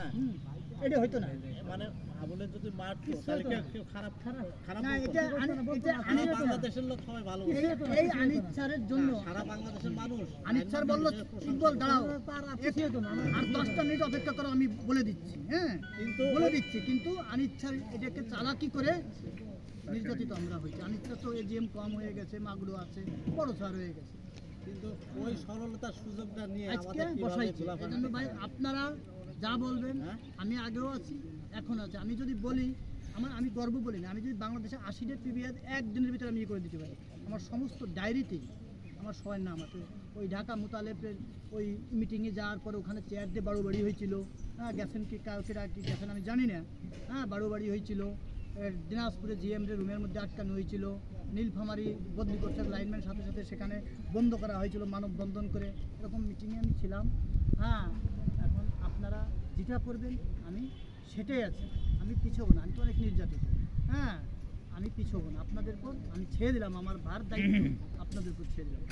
হ্যাঁ এটা হইতো না মানে আবুলে যদি মারতো তাহলে কেউ খারাপ না এটা বাংলাদেশের লোক সবাই ভালো এই আনিস স্যারের জন্য সারা বাংলাদেশের মানুষ আনিস স্যার বলল ইকবাল দাঁড়াও আর 10টা মিনিট অপেক্ষা করো আমি বলে দিচ্ছি হ্যাঁ কিন্তু আনিস স্যার এটাকে চালাকি করে নির্যাতিত আমরা হয়েছি। আনিস স্যার তো এজিএম কম হয়ে গেছে, মাগুড়ো আছে, বড় স্যার হয়ে গেছে, কিন্তু ওই সরলতার সুযোগটা নিয়ে আজকে বসাইছে। এজন্য ভাই আপনারা যা বলবেন আমি আগেও আছি এখন আছে। আমি যদি বলি আমি গর্ব বলি না, আমি যদি বাংলাদেশে 80টা পিবিএস একদিনের ভিতরে আমি করে দিতে পারি, আমার সমস্ত ডায়েরিতে আমার সবার নাম আছে। ওই ঢাকা মোতালেবের ওই মিটিংয়ে যাওয়ার পরে ওখানে চেয়ার দিয়ে বাড়ি হয়েছিল, হ্যাঁ গেছেন কি কাউকে কি গেছেন আমি জানি না, হ্যাঁ বাড়ি হয়েছিল। দিনাজপুরে জিএমদের রুমের মধ্যে আটকানো হয়েছিল, নীলফামারি বদলি করছে লাইনম্যান সাথে সাথে সেখানে বন্ধ করা হয়েছিল মানববন্ধন করে, এরকম মিটিংয়ে আমি ছিলাম। হ্যাঁ এখন আপনারা যেটা করবেন আমি সেটাই আছি, আমি পিছবো না, আমি তো অনেক নির্যাতিত, হ্যাঁ আমি পিছবো না, আপনাদের উপর আমি ছেড়ে দিলাম, আমার ভার দায়িত্ব আপনাদের উপর ছেড়ে দিলাম।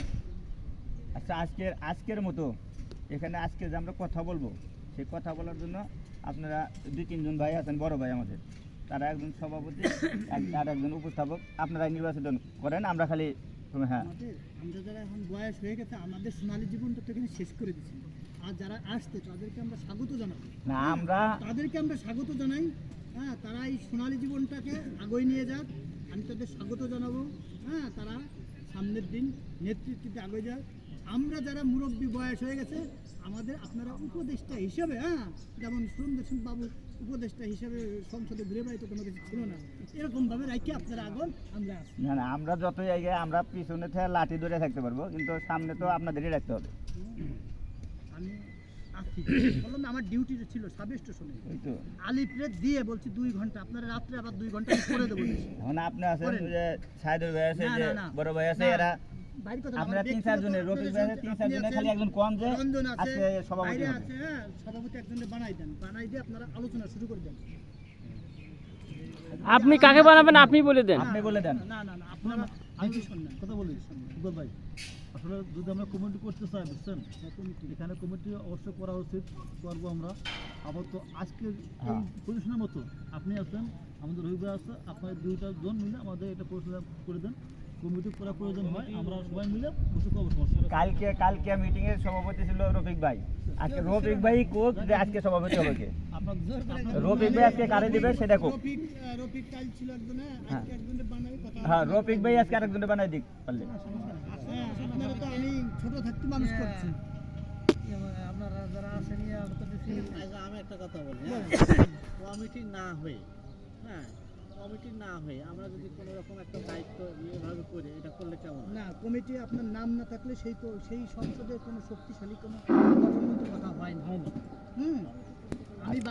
আচ্ছা আজকের মতো এখানে আজকে যে আমরা কথা বলবো সেই কথা বলার জন্য আপনারা 2-3 জন ভাই আছেন, বড় ভাই আমাদের, তারা একজন সভাপতি আর একজন উপস্থাপক, আপনারা নির্বাচন করেন, আমরা খালি হ্যাঁ আমরা যারা এখন বয়স হয়ে গেছে আমাদের সোনালী জীবনটা তো এখানে শেষ করে দিচ্ছি, আর যারা আসছে তাদেরকে আমরা স্বাগত জানাবো না, তাদেরকে আমরা স্বাগত জানাই। হ্যাঁ তারা এই সোনালী জীবনটাকে আগুয়ে নিয়ে যাক, আমি তাদের স্বাগত জানাবো। হ্যাঁ তারা সামনের দিন নেতৃত্বে আগুয়ে যাক। আমরা যারা মুরব্বী বয়স হয়ে গেছে আমাদের আপনারা উপদেষ্টা হিসেবে, হ্যাঁ যেমন সুন্দর বাবু উপদেষ্টা হিসেবে সংসদে ঘুরে বেড়াইতে কোনো কিছু ছিল না, এরকমভাবে রাখি আপনারা আগুন আমরা আসি। না আমরা যত জায়গায় আমরা পিছনে থেকে লাঠি ধরে থাকতে পারবো, কিন্তু সামনে তো আপনাদেরই রাখতে হবে। আমি আসি বললাম না, আমার ডিউটি ছিল সাব স্টেশনে, আলিপুরে দিয়ে বলছি 2 ঘন্টা, আপনারা রাত্রে আবার 2 ঘন্টা করে দেবো। এখন আপনি আছেন যে সাইদুর ভাই আছে, যে বড় ভাই আছে, এরা আপনারা 3-4 জনের, রফিক ভাই আছে 3-4 জনের, খালি একজন কম যে আজকে সভাপতি আছে, হ্যাঁ সভাপতি একজনের বানাই দিয়ে আপনারা আলোচনা শুরু করে দেন। আপনি কাকে বানাবেন আপনি বলে দেন। না আপনারা আমি শুনলেন কথা বলি ইকবাল ভাই, আসলে যদি আমরা কমিটি করতে চাই বুঝছেন, এখানে কমিটি অবশ্যই করা উচিত, করবো আমরা। আবার তো আজকে এই পজিশনের মতো আপনি আছেন, আমাদের রবি ভাই আছে, আপনার 2টা জন মিলে আমাদের এটা পরিচালনা করে দেন। কমিটি করা প্রয়োজন হয় আমরা সবাই মিলে বসে করবো। কালকে মিটিং এর সভাপতি ছিল রফিক ভাই, আজকে রফিক ভাই কোক যে আজকে সভাপতি হবে কে, রফিক ভাই আজকে কারে দিবে সেটা কোক। রফিক কাল ছিল একজনে, আজকে একজনের বানাই কথা। হ্যাঁ রফিক ভাই আজকে আরেকজনের বানাই দিক পারলে। হ্যাঁ আপনারা তো আমি ছোট থাকতে মানুষ করছি, আপনারা যারা আছেন আমি একটা কথা বলি, কমিটি না হয়ে, হ্যাঁ কমিটি না হয়ে আমরা যদি কোনো রকম একটা দায়িত্ব এভাবে করে এটা করলে কেমন না? কমিটি আপনার নাম না থাকলে সেই সংসদের কোনো শক্তিশালী কোনো কথা হয় না। আমি